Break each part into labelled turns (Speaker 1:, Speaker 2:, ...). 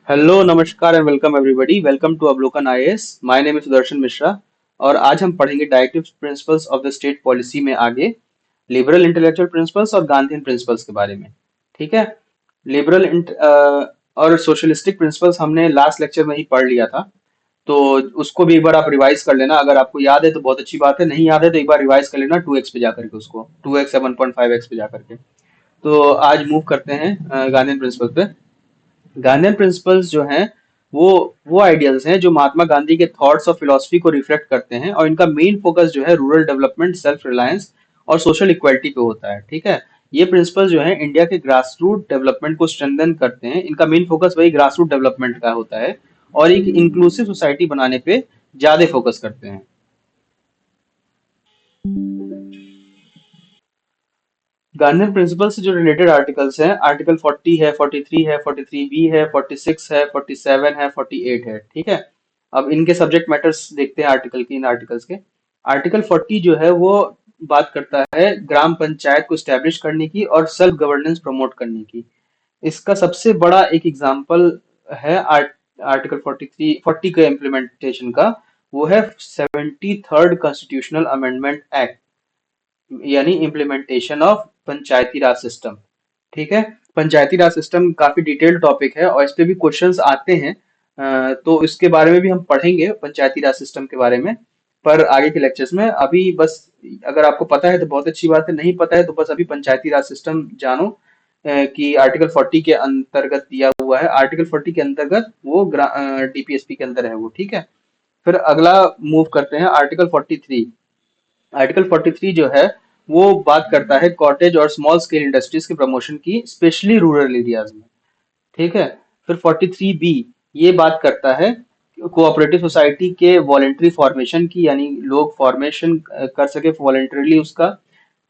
Speaker 1: Hello नमस्कार and welcome everybody. Welcome to Avalokan IAS. My name is Sudarshan Mishra और आज हम पढ़ेंगे directive principles of the state policy में आगे लिबरल इंटेलेक्चुअल प्रिंसिपल्स और गांधीयन प्रिंसिपल्स के बारे में। ठीक है। और सोशलिस्टिक प्रिंसिपल्स हमने लास्ट लेक्चर में ही पढ़ लिया था, तो उसको भी एक बार आप रिवाइज कर लेना। अगर आपको याद है तो बहुत अच्छी बात है, नहीं याद है तो एक बार रिवाइज कर लेना 2x पे जाकर के, उसको 2x या 1.5x पे जाकर के। तो आज मूव करते हैं गांधीयन प्रिंसिपल पे। गांधीयन प्रिंसिपल्स जो हैं वो वो आइडियल्स हैं जो महात्मा गांधी के थॉट्स और फिलोसफी को रिफ्लेक्ट करते हैं, और इनका मेन फोकस जो है रूरल डेवलपमेंट, सेल्फ रिलायंस और सोशल इक्वालिटी पे होता है। ठीक है। ये प्रिंसिपल जो है इंडिया के ग्रास रूट डेवलपमेंट को स्ट्रेंथन करते हैं। इनका मेन फोकस वही ग्रास रूट डेवलपमेंट का होता है और एक इंक्लूसिव सोसाइटी बनाने पे ज्यादा फोकस करते हैं। गार्नियर प्रिंसिपल से जो रिलेटेड आर्टिकल्स हैं, आर्टिकल 40 है, 43 है, 43 बी है, 46 है, 47 है, 48 है। ठीक है। अब इनके सब्जेक्ट मैटर्स देखते हैं आर्टिकल की, इन आर्टिकल्स के। आर्टिकल 40 जो है वो बात करता है ग्राम पंचायत को स्टैब्लिश करने की और सेल्फ गवर्नेंस प्रमोट करने की। इसका सबसे बड़ा एक एग्जांपल है आर्टिकल 40 के इम्प्लीमेंटेशन का। वो है 73rd कॉन्स्टिट्यूशनल अमेंडमेंट एक्ट, यानी implementation of Panchayati Raj system. ठीक है। पंचायती राज सिस्टम काफी डिटेल्ड टॉपिक है और इस पे भी क्वेश्चंस आते हैं। तो इसके बारे में भी हम पढ़ेंगे, पंचायती राज सिस्टम के बारे में, पर आगे के लेक्चर्स में। अभी बस अगर आपको पता है तो बहुत अच्छी बात है, नहीं पता है तो बस अभी पंचायती राज सिस्टम जानो कि आर्टिकल 40 के अंतर्गत दिया हुआ है। आर्टिकल 40 के अंतर्गत वो डीपीएसपी के अंदर है वो। ठीक है। फिर अगला मूव करते हैं आर्टिकल 43। आर्टिकल 43 जो है वो बात करता है कॉटेज और स्मॉल स्केल इंडस्ट्रीज के प्रमोशन की, स्पेशली रूरल एरियाज में। ठीक है। फिर 43 बी ये बात करता है कोऑपरेटिव सोसाइटी के वॉलेंट्री फॉर्मेशन की, यानी लोग फॉर्मेशन कर सके वॉलेंटरीली उसका।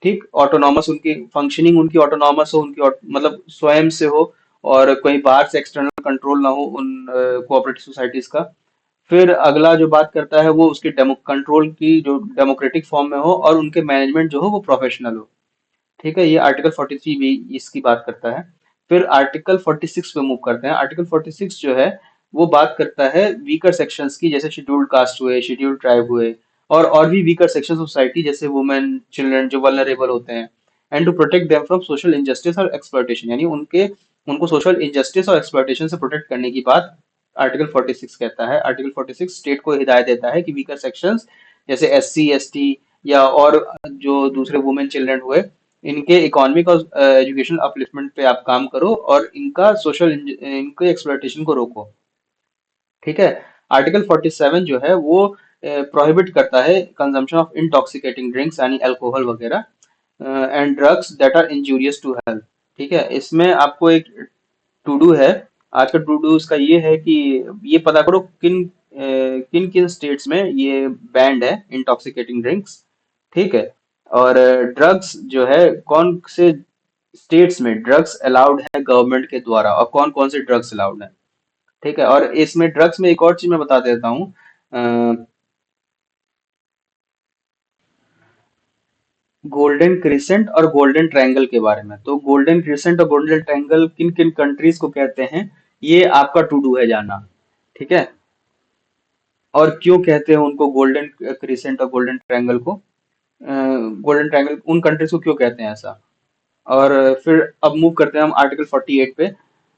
Speaker 1: ठीक। ऑटोनॉमस उनकी फंक्शनिंग, उनकी ऑटोनॉमस हो, उनकी मतलब स्वयं से हो, और कोई बाहर से एक्सटर्नल कंट्रोल ना हो उन कोऑपरेटिव सोसाइटीज का। फिर अगला जो बात करता है वो उसके डेमो कंट्रोल की, जो डेमोक्रेटिक फॉर्म में हो, और उनके मैनेजमेंट जो हो वो प्रोफेशनल हो। ठीक है। ये आर्टिकल 43 भी इसकी बात करता है। फिर आर्टिकल 46 पे मूव करते हैं। आर्टिकल 46 जो है वो बात करता है वीकर सेक्शंस की, जैसे शेड्यूल्ड कास्ट हुए, शेड्यूल्ड ट्राइब हुए, और भी वीकर सेक्शन सोसाइटी जैसे वुमेन, चिल्ड्रन जो वल्नरेबल होते हैं, and to protect them from social injustice और एक्सप्लॉयटेशन, यानी उनके उनको सोशल इंजस्टिस और एक्सप्लॉयटेशन से प्रोटेक्ट करने की बात आर्टिकल 46 कहता है। आर्टिकल 46 स्टेट को हिदायत देता है कि वीकर सेक्शंस जैसे एससी, एसटी या और जो दूसरे वुमेन, चिल्ड्रन हुए, इनके इकोनॉमिक और एजुकेशनल अपलिफ्टमेंट पे आप काम करो और इनका सोशल इनके एक्सप्लॉयटेशन को रोको। ठीक है। आर्टिकल 47 जो है वो प्रोहिबिट करता है कंजम्पशन ऑफ इंटॉक्सिकेटिंग ड्रिंक्स, यानी अल्कोहल वगैरह, and drugs that are injurious to health. ठीक है। इसमें आपको एक टू डू है। आज का टू डू इसका ये है कि ये पता करो किन किन स्टेट्स में ये बैंड है इंटॉक्सिकेटिंग ड्रिंक्स। ठीक है। और ड्रग्स जो है कौन से स्टेट्स में ड्रग्स अलाउड है गवर्नमेंट के द्वारा, और कौन कौन से ड्रग्स अलाउड है। ठीक है। और इसमें ड्रग्स में एक और चीज मैं बता देता हूँ, गोल्डन क्रिसेंट और गोल्डन ट्रायंगल के बारे में। तो गोल्डन क्रिसेंट और गोल्डन ट्रायंगल किन किन कंट्रीज को कहते हैं, ये आपका टू डू है जानना। ठीक है। और क्यों कहते हैं उनको गोल्डन क्रिसेंट और गोल्डन ट्रायंगल को, गोल्डन ट्रायंगल उन कंट्रीज को क्यों कहते हैं ऐसा। और फिर अब मूव करते हैं हम आर्टिकल 48 पे।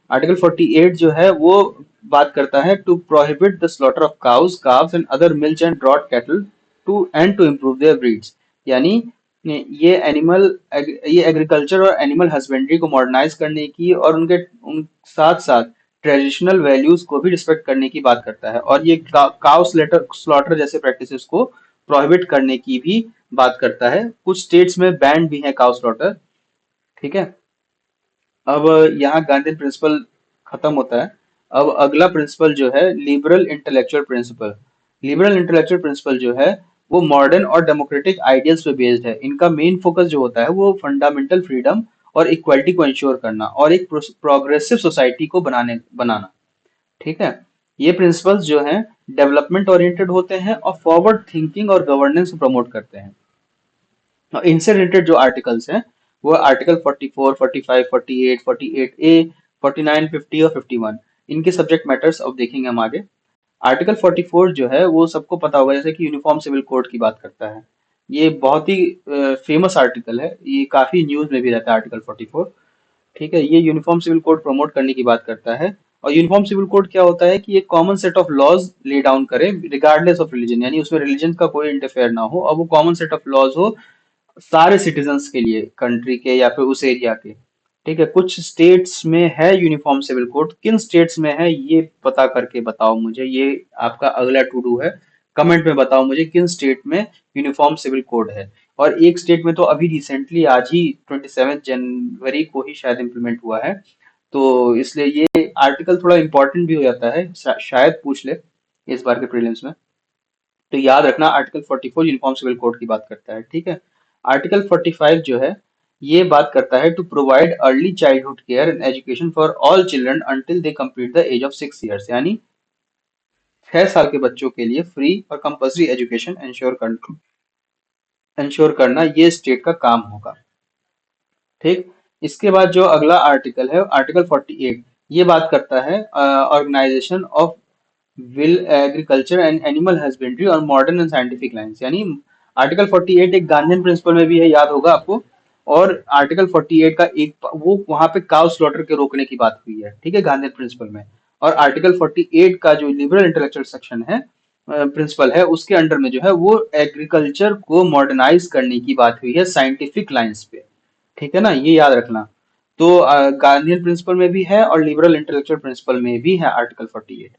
Speaker 1: आर्टिकल 48 जो है वो बात करता है to prohibit the slaughter of cows, calves and other milch and draught cattle to improve their breeds, यानी ये एग्रीकल्चर और एनिमल हस्बेंड्री को मॉडर्नाइज करने की और उन साथ साथ ट्रेडिशनल वैल्यूज को भी रिस्पेक्ट करने की बात करता है, और ये काउ स्लॉटर जैसे प्रैक्टिसेस को प्रोहिबिट करने की भी बात करता है। कुछ स्टेट्स में बैन भी है काउ स्लॉटर। ठीक है। अब यहाँ गांधी प्रिंसिपल खत्म होता है। अब अगला प्रिंसिपल जो है liberal intellectual principle. Liberal intellectual principle जो है वो मॉडर्न और डेमोक्रेटिक आइडियल्स पे बेस्ड है। इनका मेन फोकस जो होता है वो फंडामेंटल फ्रीडम और इक्वालिटी को इंश्योर करना और एक प्रोग्रेसिव सोसाइटी को बनाना। ठीक है। ये प्रिंसिपल्स जो हैं डेवलपमेंट ओरिएंटेड होते हैं और फॉरवर्ड थिंकिंग और गवर्नेंस को प्रमोट करते हैं। और इनसे रिलेटेड जो आर्टिकल्स हैं वो आर्टिकल 44, 45, 48, 48 ए, 49, 50 और 51। इनके सब्जेक्ट मैटर्स अब देखेंगे हम आगे। आर्टिकल 44 जो है वो सबको पता होगा, जैसे कि यूनिफॉर्म सिविल कोड की बात करता है। ये बहुत ही फेमस आर्टिकल है, ये काफी न्यूज में भी रहता है आर्टिकल 44। ठीक है, ये यूनिफॉर्म सिविल कोड प्रमोट करने की बात करता है। और यूनिफॉर्म सिविल कोड क्या होता है कि एक common set of laws lay down करे रिगार्डलेस ऑफ रिलीजन, यानी उसमें रिलीजन का कोई इंटरफेयर ना हो और वो कॉमन सेट ऑफ लॉज हो सारे सिटीजन्स के लिए, कंट्री के या फिर उस एरिया के। ठीक है, कुछ स्टेट्स में है यूनिफॉर्म सिविल कोड, किन स्टेट्स में है ये पता करके बताओ मुझे, ये आपका अगला टू डू है। कमेंट में बताओ मुझे किन स्टेट में यूनिफॉर्म सिविल कोड है। और एक स्टेट में तो अभी रिसेंटली आज ही 27 जनवरी को ही शायद इम्प्लीमेंट हुआ है। तो इसलिए ये आर्टिकल थोड़ा इंपॉर्टेंट भी हो जाता है, शायद पूछ ले इस बार के प्रीलिम्स में। तो याद रखना आर्टिकल 44 यूनिफॉर्म सिविल कोड की बात करता है। ठीक है, आर्टिकल 45 जो है ये बात करता है to provide early childhood care and education for all children until they complete the age of 6 years, यानी 6 साल के बच्चों के लिए फ्री और कंपल्सरी एजुकेशन इंश्योर करना ये स्टेट का काम होगा। ठीक, इसके बाद जो अगला आर्टिकल है आर्टिकल 48, ये बात करता है organisation of will agriculture and animal husbandry और मॉडर्न एंड साइंटिफिक लाइन्स, यानी आर्टिकल 48 एक गांधीयन प्रिंसिपल में भी है, याद होगा आपको। और आर्टिकल 48 का एक वो वहां पे काउ स्लॉटर के रोकने की बात हुई है, ठीक है, गांधीयन प्रिंसिपल में। और आर्टिकल 48 का जो लिबरल इंटेलेक्चुअल सेक्शन है, प्रिंसिपल है, उसके अंडर में जो है वो एग्रीकल्चर को मॉडर्नाइज करने की बात हुई है साइंटिफिक लाइन्स पे। ठीक है ना, ये याद रखना। तो गांधीयन प्रिंसिपल में भी है और लिबरल इंटेलेक्चुअल प्रिंसिपल में भी है आर्टिकल 48।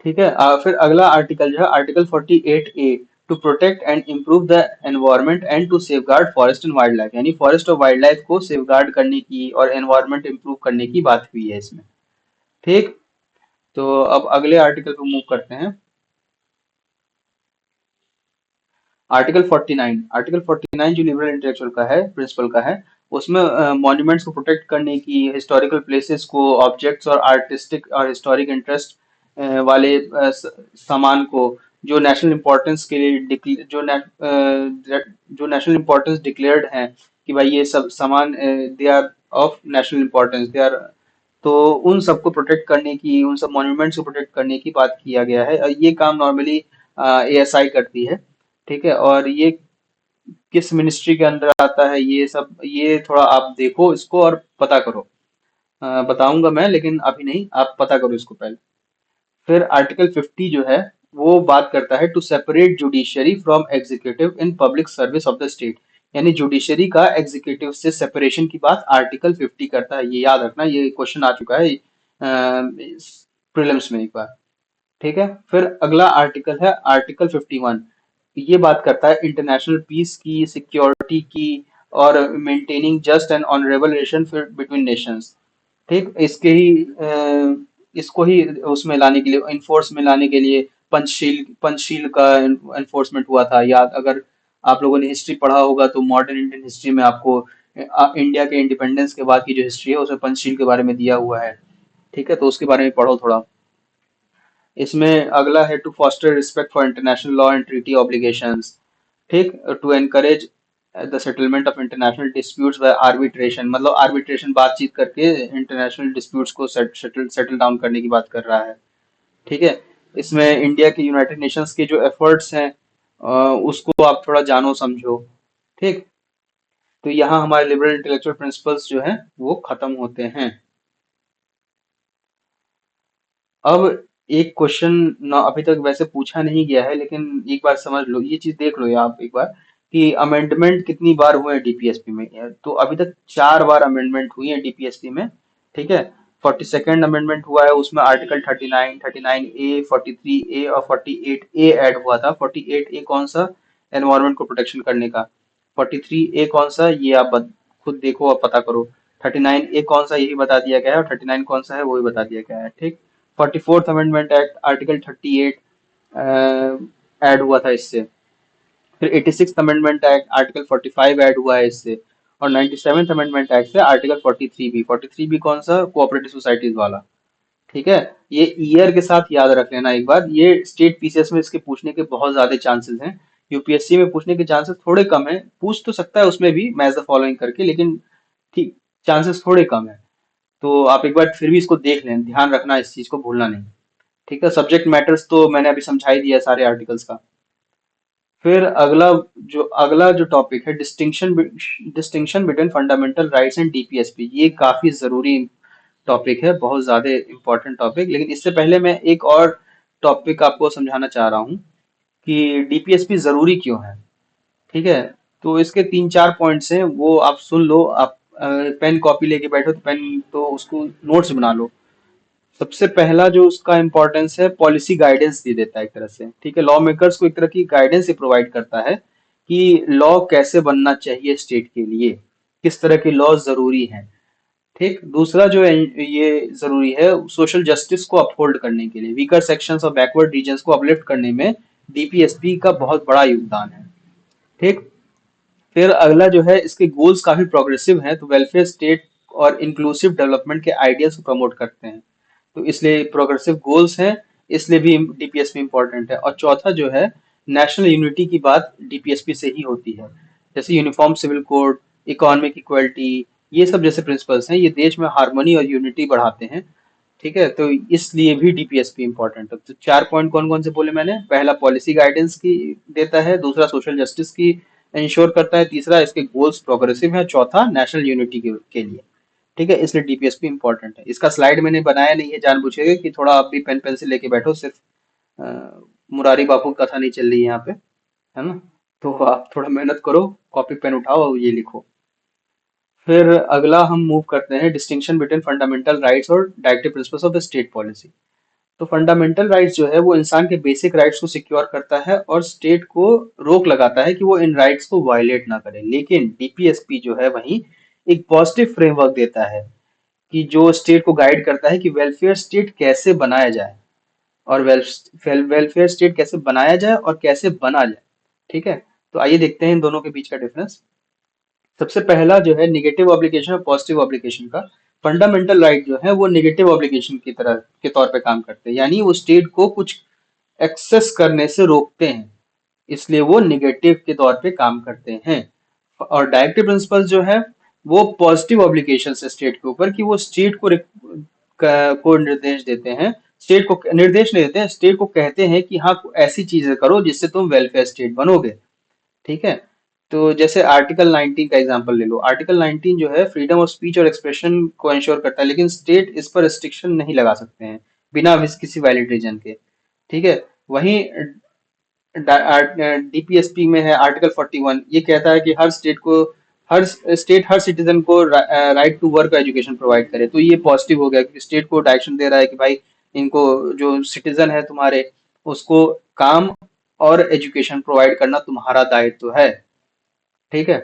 Speaker 1: ठीक है, फिर अगला आर्टिकल जो है article 48A, to protect and improve the environment and to safeguard forest and wildlife, यानी फॉरेस्ट और वाइल्ड लाइफ को सेफगार्ड करने की और एनवायरनमेंट इम्प्रूव करने की बात हुई है इसमें। ठीक, तो अब अगले आर्टिकल को मूव करते हैं। आर्टिकल 49, आर्टिकल 49 जो लिबरल इंटेलेक्चुअल का है, प्रिंसिपल का है, उसमें मॉन्यूमेंट्स को प्रोटेक्ट करने की, हिस्टोरिकल प्लेसेस को, ऑब्जेक्ट्स और आर्टिस्टिक और हिस्टोरिक इंटरेस्ट वाले सामान को, जो नेशनल इम्पोर्टेंस के लिए जो नेशनल इम्पोर्टेंस डिक्लेयर्ड हैं कि भाई ये सब सामान they are of national importance, they are, तो उन सबको प्रोटेक्ट करने की, उन सब मॉन्यूमेंट्स को प्रोटेक्ट करने की बात किया गया है। ये काम नॉर्मली एएसआई करती है। ठीक है, और ये किस मिनिस्ट्री के अंदर आता है ये सब, ये थोड़ा आप देखो इसको और पता करो। बताऊंगा मैं लेकिन अभी नहीं, आप पता करो इसको पहले। फिर आर्टिकल 50 जो है वो बात करता है to separate judiciary from executive in public service of the state, यानी जुडिशरी का एग्जीक्यूटिव से सेपरेशन की बात आर्टिकल 50 करता है, ये याद रखना, ये क्वेश्चन आ चुका है प्रीलिम्स में एक बार। ठीक है, फिर अगला आर्टिकल है आर्टिकल 51, ये बात करता है इंटरनेशनल पीस की, सिक्योरिटी की और maintaining just and honourable relation between Nations. ठीक, इसको ही उसमें लाने के लिए, इन्फोर्स में लाने के लिए पंचशील का एनफोर्समेंट हुआ था, याद अगर आप लोगों ने हिस्ट्री पढ़ा होगा तो मॉडर्न इंडियन हिस्ट्री में आपको इंडिया के इंडिपेंडेंस के बाद की जो हिस्ट्री है उसमें पंचशील के बारे में दिया हुआ है। ठीक है, तो उसके बारे में पढ़ो थोड़ा। इसमें अगला है to foster respect for international law and treaty obligations. ठीक, to encourage the settlement of international disputes by arbitration, मतलब आर्बिट्रेशन बातचीत करके इंटरनेशनल डिस्प्यूट्स को सेटल डाउन करने की बात कर रहा है। ठीक है, इसमें इंडिया के यूनाइटेड नेशंस के जो एफर्ट्स हैं उसको आप थोड़ा जानो समझो। ठीक, तो यहाँ हमारे लिबरल इंटेलेक्चुअल प्रिंसिपल्स जो हैं वो खत्म होते हैं। अब एक क्वेश्चन ना अभी तक वैसे पूछा नहीं गया है, लेकिन एक बार समझ लो, ये चीज देख लो ये आप एक बार, कि अमेंडमेंट कितनी बार हुए हैं डीपीएसपी में। तो अभी तक 4 बार अमेंडमेंट हुई है डीपीएसपी में। ठीक है, 42nd अमेंडमेंट हुआ है, उसमें आर्टिकल 39, 39A, 43A और 48A ऐड हुआ था। 48A कौन सा, एनवायरमेंट को प्रोटेक्शन करने का। 43A कौन सा, ये आप खुद देखो और पता करो। 39A कौन सा, यही बता दिया गया है, और 39 कौन सा है वो भी बता दिया गया है। ठीक, 44th amendment act article 38 add हुआ था इससे। फिर 86th amendment act article 45 add हुआ है इससे। और 97th अमेंडमेंट एक्ट से आर्टिकल 43B, 43B कौन सा, कोऑपरेटिव सोसाइटीज वाला। ठीक है, ये ईयर के साथ याद रख लेना एक बार, ये स्टेट पीसीएस में इसके पूछने के बहुत ज्यादा चांसेस हैं। यूपीएससी में पूछने के चांसेस थोड़े कम है, पूछ तो सकता है उसमें भी मैच द फॉलोइंग करके, लेकिन ठीक, चांसेस थोड़े कम है। तो आप एक बार फिर भी इसको देख लें, ध्यान रखना, इस चीज को भूलना नहीं। ठीक है, सब्जेक्ट मैटर्स तो मैंने अभी समझा ही दिया सारे आर्टिकल्स का। फिर अगला जो टॉपिक है, distinction between fundamental rights and DPSP, ये काफी जरूरी टॉपिक है, बहुत ज्यादा इंपॉर्टेंट टॉपिक। लेकिन इससे पहले मैं एक और टॉपिक आपको समझाना चाह रहा हूँ कि डीपीएसपी जरूरी क्यों है। ठीक है, तो इसके तीन चार पॉइंट्स हैं, वो आप सुन लो। आप पेन कॉपी लेके बैठो तो पेन तो उसको नोट्स बना लो। सबसे पहला जो उसका इम्पोर्टेंस है, पॉलिसी गाइडेंस दे देता है एक तरह से। ठीक है, लॉ मेकर्स को एक तरह की गाइडेंस ही प्रोवाइड करता है कि लॉ कैसे बनना चाहिए स्टेट के लिए, किस तरह के लॉ जरूरी हैं। ठीक, दूसरा जो है ये जरूरी है सोशल जस्टिस को अपहोल्ड करने के लिए, वीकर सेक्शंस और बैकवर्ड रीजन्स को अपलिफ्ट करने में डीपीएसपी का बहुत बड़ा योगदान है। ठीक, फिर अगला जो है, इसके गोल्स काफी प्रोग्रेसिव हैं, तो वेलफेयर स्टेट और इंक्लूसिव डेवलपमेंट के आइडियाज को प्रमोट करते हैं। तो इसलिए प्रोग्रेसिव गोल्स हैं, इसलिए भी डीपीएसपी इंपॉर्टेंट है। और चौथा जो है, नेशनल यूनिटी की बात डीपीएसपी से ही होती है। जैसे uniform civil code, economic equality, ये सब जैसे प्रिंसिपल्स हैं, ये देश में हार्मनी और यूनिटी बढ़ाते हैं। ठीक है, तो इसलिए भी डीपीएसपी इंपॉर्टेंट है। तो चार पॉइंट कौन कौन से बोले मैंने? पहला पॉलिसी गाइडेंस की देता है, दूसरा सोशल जस्टिस की इंश्योर करता है, तीसरा इसके गोल्स प्रोग्रेसिव है, चौथा नेशनल यूनिटी के लिए। ठीक है, इसलिए डीपीएसपी इंपॉर्टेंट है। इसका स्लाइड मैंने बनाया नहीं है जानबूझ के कि थोड़ा आप भी पेन पेंसिल लेके बैठो, सिर्फ अ, मुरारी बापू की कथा नहीं चल रही है यहाँ पे, है ना? तो आप थोड़ा मेहनत करो, कॉपी पेन उठाओ और ये लिखो। फिर अगला हम मूव करते हैं, डिस्टिंक्शन बिटवीन फंडामेंटल राइट्स और directive principles of the state policy. तो फंडामेंटल राइट्स जो है वो इंसान के बेसिक राइट्स को सिक्योर करता है और स्टेट को रोक लगाता है कि वो इन राइट्स को वायलेट ना करे। लेकिन डीपीएसपी जो है वही एक पॉजिटिव फ्रेमवर्क देता है कि जो स्टेट को गाइड करता है कि वेलफेयर स्टेट कैसे बनाया जाए, और वेलफेयर स्टेट कैसे बनाया जाए और कैसे बना जाए। ठीक है, तो आइए देखते हैं इन दोनों के बीच का डिफरेंस। सबसे पहला जो है, निगेटिव ऑब्लिगेशन और पॉजिटिव ऑब्लिगेशन का। फंडामेंटल राइट जो है वो निगेटिव ऑब्लिगेशन की तरह के तौर पे काम करते हैं, यानी वो स्टेट को कुछ एक्सेस करने से रोकते हैं, इसलिए वो निगेटिव के तौर पे काम करते हैं। और डायरेक्टिव प्रिंसिपल जो है वो पॉजिटिव ऑब्लिगेशन है स्टेट के ऊपर, कि वो स्टेट को निर्देश देते हैं, स्टेट को निर्देश नहीं देते हैं, स्टेट को कहते हैं कि हाँ ऐसी चीजें करो जिससे तुम वेलफेयर स्टेट बनोगे। ठीक है, तो जैसे आर्टिकल 19 का एग्जांपल ले लो। आर्टिकल 19 जो है फ्रीडम ऑफ स्पीच और एक्सप्रेशन को इंश्योर करता है, लेकिन स्टेट इस पर रिस्ट्रिक्शन नहीं लगा सकते हैं बिना किसी वैलिड रीजन के। ठीक है, वहीं डीपीएसपी में है आर्टिकल 41, ये कहता है कि हर सिटीजन को right to work education provide करे। तो ये पॉजिटिव हो गया कि स्टेट को डायरेक्शन दे रहा है कि भाई इनको, जो सिटीजन है तुम्हारे, उसको काम और एजुकेशन प्रोवाइड करना तुम्हारा दायित्व है। ठीक है,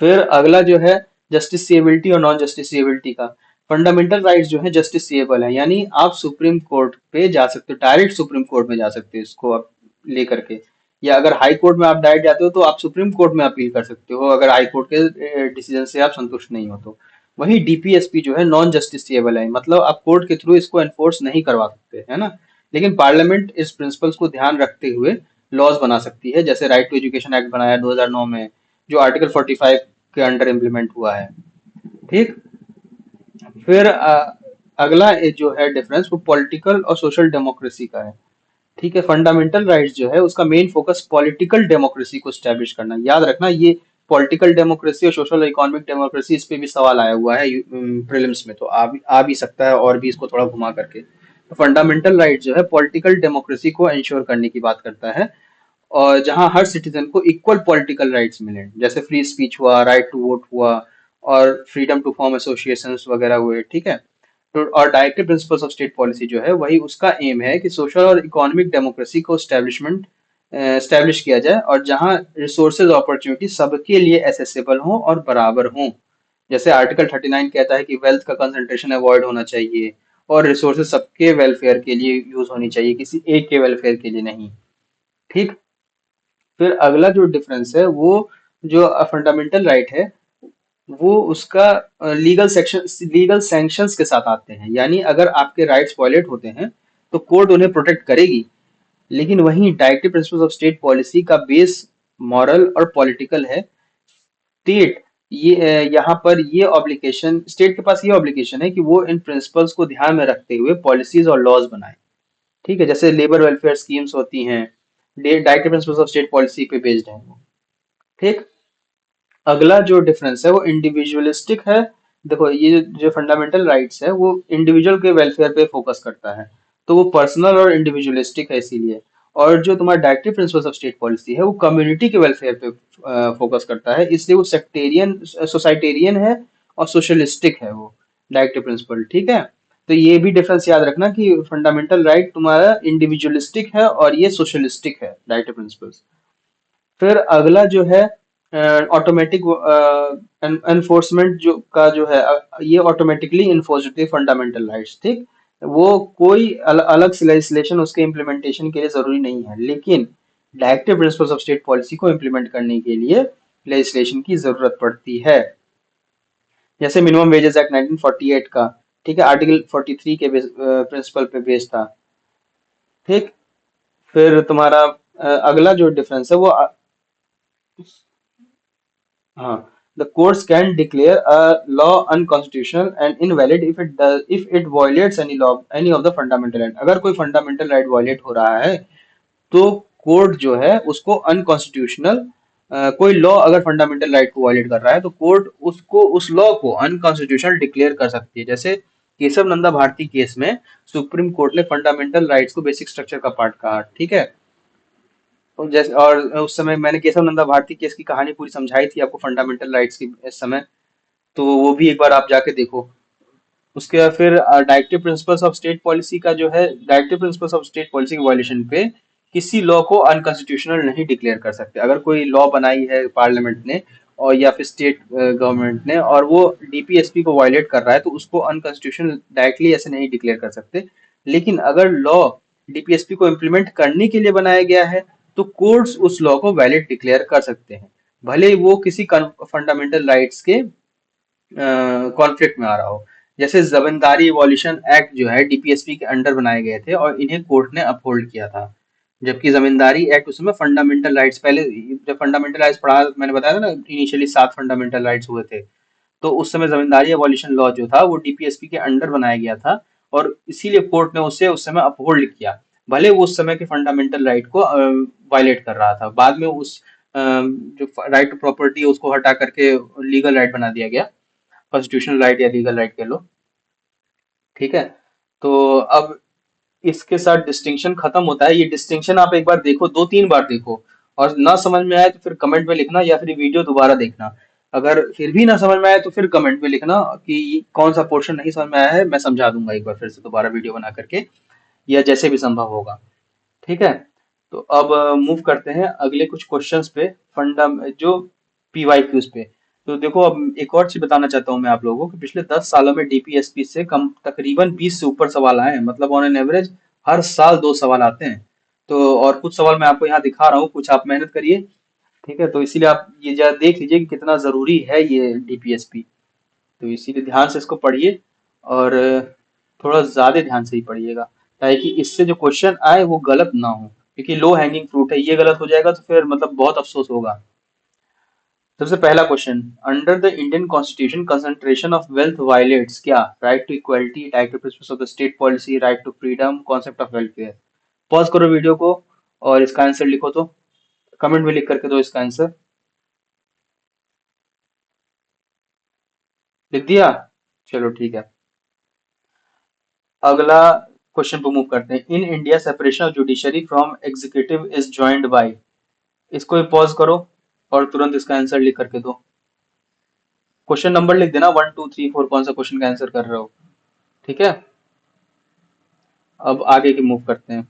Speaker 1: फिर अगला जो है, जस्टिसिएबिलिटी और नॉन जस्टिसिएबिलिटी का। फंडामेंटल राइट्स जो है जस्टिसिएबल है, यानी आप सुप्रीम कोर्ट पे जा सकते हो, डायरेक्ट सुप्रीम कोर्ट में जा सकते हो इसको आप लेकर के। या अगर हाई कोर्ट में आप डायरेक्ट जाते हो तो आप सुप्रीम कोर्ट में अपील कर सकते हो, अगर हाई कोर्ट के डिसीजन से आप संतुष्ट नहीं हो तो। वही डीपीएसपी जो है नॉन जस्टिसिएबल है, मतलब आप कोर्ट के थ्रू इसको एनफोर्स नहीं करवा सकते, है ना? लेकिन पार्लियामेंट इस प्रिंसिपल्स को ध्यान रखते हुए लॉज बना सकती है, जैसे राइट टू एजुकेशन एक्ट बनाया 2009 में, जो आर्टिकल 45 के अंडर इम्प्लीमेंट हुआ है। ठीक, फिर अगला जो है डिफरेंस, वो पॉलिटिकल और सोशल डेमोक्रेसी का है। ठीक है, फंडामेंटल राइट्स जो है उसका मेन फोकस पॉलिटिकल डेमोक्रेसी को स्टैब्लिश करना। याद रखना, ये पॉलिटिकल डेमोक्रेसी और सोशल इकोनॉमिक डेमोक्रेसी, इस पे भी सवाल आया हुआ है प्रीलिम्स में, तो आ भी सकता है और भी इसको थोड़ा घुमा करके। तो फंडामेंटल राइट जो है पॉलिटिकल डेमोक्रेसी को इंश्योर करने की बात करता है, और जहां हर सिटीजन को इक्वल पॉलिटिकल राइट्स मिले, जैसे फ्री स्पीच हुआ, राइट टू वोट हुआ, और फ्रीडम टू फॉर्म एसोसिएशंस वगैरह हुए। ठीक है, तो और directive principles of state policy जो है वही उसका एम है कि सोशल और इकोनॉमिक डेमोक्रेसी को स्टैब्लिश किया जाए, और जहां रिसोर्सेज अपॉर्चुनिटी सबके लिए एसेसिबल हो और बराबर हो। जैसे आर्टिकल 39 कहता है कि वेल्थ का कंसंट्रेशन अवॉइड होना चाहिए, और रिसोर्सेज सबके वेलफेयर के लिए यूज होनी चाहिए, किसी एक के वेलफेयर के लिए नहीं। ठीक, फिर अगला जो डिफरेंस है, वो जो फंडामेंटल राइट है वो उसका लीगल सैंक्शंस के साथ आते हैं, यानी अगर आपके राइट्स वायलेट होते हैं तो कोर्ट उन्हें प्रोटेक्ट करेगी। लेकिन वहीं directive principles of state policy का बेस मॉरल और पॉलिटिकल है। स्टेट यहाँ पर ये ऑब्लिगेशन, स्टेट के पास ये ऑब्लिगेशन है कि वो इन प्रिंसिपल्स को ध्यान में रखते हुए पॉलिसीज और लॉज बनाए। ठीक है, जैसे लेबर वेलफेयर स्कीम्स होती हैं, directive principles of state policy पे बेस्ड है वो। ठीक। अगला जो डिफरेंस है वो इंडिविजुअलिस्टिक है। देखो ये जो फंडामेंटल राइट्स है वो इंडिविजुअल के वेलफेयर पे फोकस करता है, तो वो पर्सनल और इंडिविजुअलिस्टिक है इसीलिए। और जो तुम्हारा directive principles of state policy है वो कम्युनिटी के वेलफेयर पे फोकस करता है, इसलिए वो सेक्टेरियन सोसाइटेरियन है और सोशलिस्टिक है वो डायरेक्टिव प्रिंसिपल। ठीक है, तो ये भी डिफरेंस याद रखना कि फंडामेंटल राइट तुम्हारा इंडिविजुअलिस्टिक है और ये सोशलिस्टिक है डायरेक्टिव प्रिंसिपल्स। फिर अगला जो है ऑटोमेटिक एनफोर्समेंट जो का जो है, ये ऑटोमेटिकली इन्फोर्स होती है फंडामेंटल राइट्स। ठीक, वो कोई अलग से लेजिस्लेशन उसके इम्प्लीमेंटेशन के लिए जरूरी नहीं है, लेकिन directive principles of state policy को इम्प्लीमेंट करने के लिए लेजिस्लेशन की जरूरत पड़ती है। जैसे मिनिमम वेजेस एक्ट 1948 का, ठीक है, आर्टिकल 43 के प्रिंसिपल पे बेस्ड था। ठीक। फिर तुम्हारा अगला जो डिफरेंस है वो हाँ, the courts can declare a law unconstitutional and invalid if it violates any of the fundamental right। अगर कोई fundamental right violate हो रहा है तो कोर्ट जो है उसको अनकॉन्स्टिट्यूशनल, कोई लॉ अगर फंडामेंटल राइट को वायलेट कर रहा है तो कोर्ट उसको उस लॉ को अनकॉन्स्टिट्यूशनल डिक्लेयर कर सकती है। जैसे केशव नंदा भारती केस में सुप्रीम कोर्ट ने फंडामेंटल राइट्स को बेसिक स्ट्रक्चर का पार्ट कहा। ठीक है, और जैसे और उस समय मैंने केशव नंदा भारती केस की कहानी पूरी समझाई थी आपको फंडामेंटल राइट्स की इस समय, तो वो भी एक बार आप जाके देखो। उसके बाद फिर directive principles of state policy का जो है, directive principles of state policy के वायलेशन पे किसी लॉ को अनकॉन्स्टिट्यूशनल नहीं डिक्लेयर कर सकते। अगर कोई लॉ बनाई है पार्लियामेंट ने और या फिर स्टेट गवर्नमेंट ने और वो डीपीएसपी को वायलेट कर रहा है तो उसको अनकॉन्स्टिट्यूशनल डायरेक्टली ऐसे नहीं डिक्लेयर कर सकते। लेकिन अगर लॉ डीपीएसपी को इम्प्लीमेंट करने के लिए बनाया गया है तो कोर्ट्स उस लॉ को वैलिड डिक्लेयर कर सकते हैं, भले ही वो किसी फंडामेंटल राइट्स के कॉन्फ्लिक्ट में आ रहा हो। जैसे जमींदारी एबॉलिशन एक्ट जो है डीपीएसपी के अंडर बनाए गए थे और इन्हें कोर्ट ने अपहोल्ड किया था, जबकि जमींदारी एक्ट उसमें फंडामेंटल राइट्स, पहले जब फंडामेंटल राइट्स पढ़ा मैंने बताया था ना, इनिशियली 7 फंडामेंटल राइट्स हुए थे, तो उस समय जमींदारी एबॉलिशन लॉ जो था वो डीपीएसपी के अंडर बनाया गया था और इसीलिए कोर्ट ने उसे उस समय अपहोल्ड किया, भले वो उस समय के फंडामेंटल राइट को वायलेट कर रहा था। बाद में उस जो राइट टू प्रॉपर्टी है उसको हटा करके लीगल राइट बना दिया गया, कॉन्स्टिट्यूशनल राइट या लीगल राइट कह लो। ठीक है, तो अब इसके साथ डिस्टिंक्शन खत्म होता है। ये डिस्टिंक्शन आप एक बार देखो, 2-3 बार देखो, और ना समझ में आए तो फिर कमेंट में लिखना या फिर वीडियो दोबारा देखना। अगर फिर भी ना समझ में आए तो फिर कमेंट में लिखना कि कौन सा पोर्शन नहीं समझ में आया है, मैं समझा दूंगा एक बार फिर से दोबारा वीडियो बना करके, या जैसे भी संभव होगा। ठीक है, तो अब मूव करते हैं अगले कुछ क्वेश्चंस पे, फंडा जो पीवाईक्यूज पे। तो देखो अब एक और चीज बताना चाहता हूँ मैं आप लोगों को कि पिछले 10 सालों में डीपीएसपी से कम तकरीबन 20 से ऊपर सवाल आए हैं, मतलब ऑन एन एवरेज हर साल 2 सवाल आते हैं। तो और कुछ सवाल मैं आपको यहाँ दिखा रहा हूँ, कुछ आप मेहनत करिए। ठीक है, तो इसीलिए आप ये जरा देख लीजिए कि कितना जरूरी है ये डीपीएसपी, तो इसीलिए ध्यान से इसको पढ़िए और थोड़ा ज्यादा ध्यान से ही पढ़िएगा, ताकि इससे जो क्वेश्चन आए वो गलत ना हो, क्योंकि लो हैंगिंग फ्रूट है, ये गलत हो जाएगा तो फिर मतलब बहुत अफसोस होगा। सबसे पहला question, under the Indian constitution concentration of wealth violates क्या? Right to equality, right to principles of the state policy, right to freedom, concept of welfare. Pause करो वीडियो को और इसका आंसर लिखो, तो कमेंट में लिख करके दो इसका आंसर। लिख दिया? चलो ठीक है। अगला क्वेश्चन पे मूव करते हैं। इन India separation of judiciary from executive is joined by. इसको भी पॉज करो और तुरंत इसका आंसर लिख करके दो। क्वेश्चन नंबर लिख देना, 1 2 3 4, कौन सा क्वेश्चन का आंसर कर रहे हो। ठीक है, अब आगे की मूव करते हैं।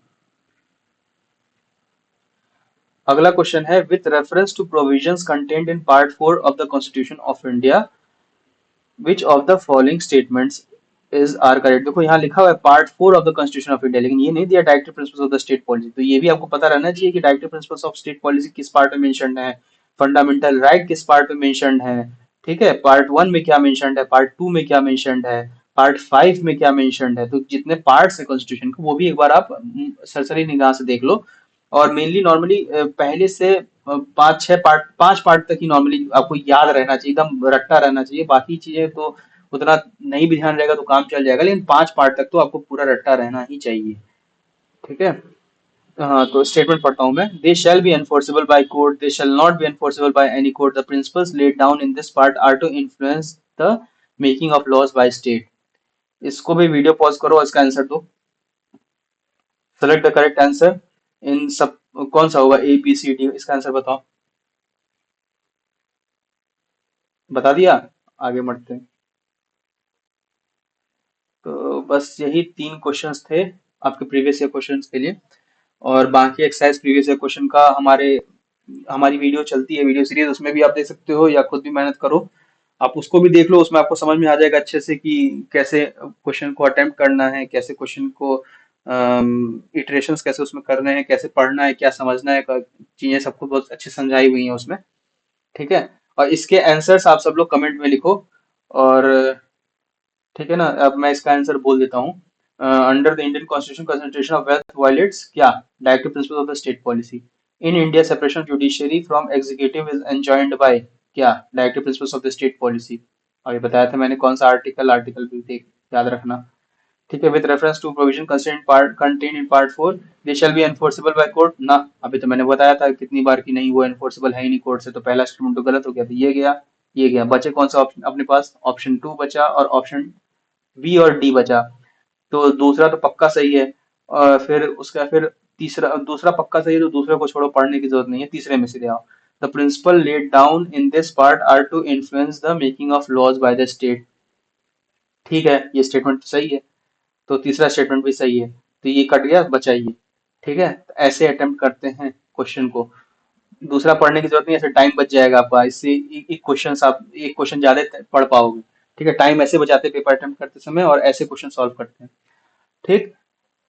Speaker 1: अगला क्वेश्चन है, with reference to provisions contained in part 4 of the constitution of India which of the following statements is are correct. देखो यहाँ लिखा हुआ है part 4 of the constitution of India, लेकिन ये नहीं दिया directive principles of the state policy. तो ये भी आपको पता रहना चाहिए कि directive principles of state policy किस पार्ट में मेंशन्ड है, फंडामेंटल राइट किस पार्ट में मेंशन्ड है। ठीक है, पार्ट 1 में क्या मेंशन्ड है, पार्ट 2 में क्या मेंशन्ड है, पार्ट 5 में क्या मेंशन्ड है। तो जितने पार्ट्स है कॉन्स्टिट्यूशन को वो भी एक बार आप सरसरी निगाह से देख लो, और मेनली नॉर्मली पहले से 5 पार्ट तक ही नॉर्मली आपको याद रहना चाहिए, एकदम रट्टा रहना चाहिए। बाकी चीजें तो उतना नहीं भी ध्यान रहेगा तो काम चल जाएगा, लेकिन 5 पार्ट तक तो आपको पूरा रट्टा रहना ही चाहिए। ठीक है। हाँ, तो स्टेटमेंट पढ़ता हूँ मैं। They shall be enforceable by court, they shall not be enforceable by any court, the principles laid down in this part are to influence the making of laws by state. इसको भी video pause करो और इसका answer दो। Select the correct answer. इन सब कौन सा होगा, ए बी सी डी, इसका आंसर बताओ। बता दिया। आगे बढ़ते हैं। तो बस यही 3 क्वेश्चंस थे आपके प्रीवियस ईयर क्वेश्चंस के लिए। और बाकी एक्सरसाइज प्रीवियस ईयर क्वेश्चन का हमारी वीडियो चलती है, वीडियो सीरीज, उसमें भी आप देख सकते हो या खुद भी मेहनत करो। आप उसको भी देख लो, उसमें आपको समझ में आ जाएगा अच्छे से कि कैसे क्वेश्चन को अटेम्प्ट करना है, कैसे क्वेश्चन को इटरेशंस कैसे उसमें करने हैं, कैसे पढ़ना है, क्या समझना है, चीजें सबको बहुत अच्छे समझाई हुई हैं उसमें। ठीक है। और इसके आंसर्स आप सब लोग कमेंट में लिखो। और ठीक है ना, अब मैं इसका आंसर बोल देता हूँ। Under the Indian constitution concentration of wealth violates क्या, directive principle of the state policy. In India separation of judiciary from executive is enjoined by क्या, directive principles of the state policy. और ये बताया था मैंने कौन सा आर्टिकल, आर्टिकल भी देख याद रखना। ठीक है। With reference to provision contain in part 4, they shall be enforceable by court ना। अभी तो मैंने बताया था कितनी बार कि नहीं, वो एनफोर्सेबल है ही नहीं कोर्ट से, तो पहला स्टेटमेंट तो गलत हो गया, तो ये गया। ये गया, बचे कौन सा ऑप्शन अपने पास, ऑप्शन 2 बचा और ऑप्शन बी और डी बचा। तो दूसरा तो पक्का सही है। और फिर तीसरा, दूसरा पक्का सही है, तो दूसरे को छोड़ो, पढ़ने की जरूरत नहीं है, तीसरे में से आओ। The principle laid down in this part are to influence the making of laws by the state. ठीक है, ये स्टेटमेंट सही है। तो तीसरा स्टेटमेंट भी सही है। तो ये कट गया, बचा ये। ठीक है, तो ऐसे अटेम्प्ट करते हैं क्वेश्चन को। दूसरा पढ़ने की जरूरत नहीं है, ऐसे टाइम बच जाएगा आपका, इससे एक क्वेश्चन आप एक क्वेश्चन ज्यादा पढ़ पाओगे। ठीक है, टाइम ऐसे बचाते पेपर अटेम्प्ट करते समय और ऐसे क्वेश्चन सॉल्व करते हैं। ठीक।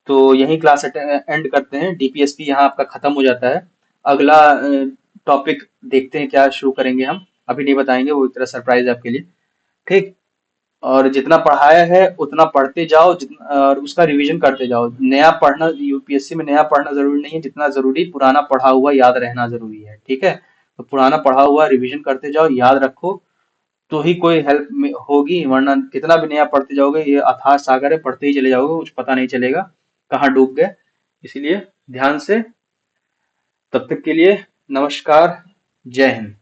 Speaker 1: तो यही क्लास एंड करते हैं, डीपीएसपी यहाँ आपका खत्म हो जाता है। अगला टॉपिक देखते हैं क्या शुरू करेंगे हम, अभी नहीं बताएंगे, वो एक तरह सरप्राइज है आपके लिए। ठीक। और जितना पढ़ाया है उतना पढ़ते जाओ, जितना और उसका रिवीजन करते जाओ। नया पढ़ना यूपीएससी में नया पढ़ना जरूरी नहीं है, जितना जरूरी पुराना पढ़ा हुआ याद रहना जरूरी है। ठीक है, तो पुराना पढ़ा हुआ रिवीजन करते जाओ, याद रखो, तो ही कोई हेल्प होगी, वरना कितना भी नया पढ़ते जाओगे, ये अथाह सागर है, पढ़ते ही चले जाओगे, कुछ पता नहीं चलेगा कहाँ डूब गए। इसीलिए ध्यान से। तब तक के लिए नमस्कार, जय हिंद।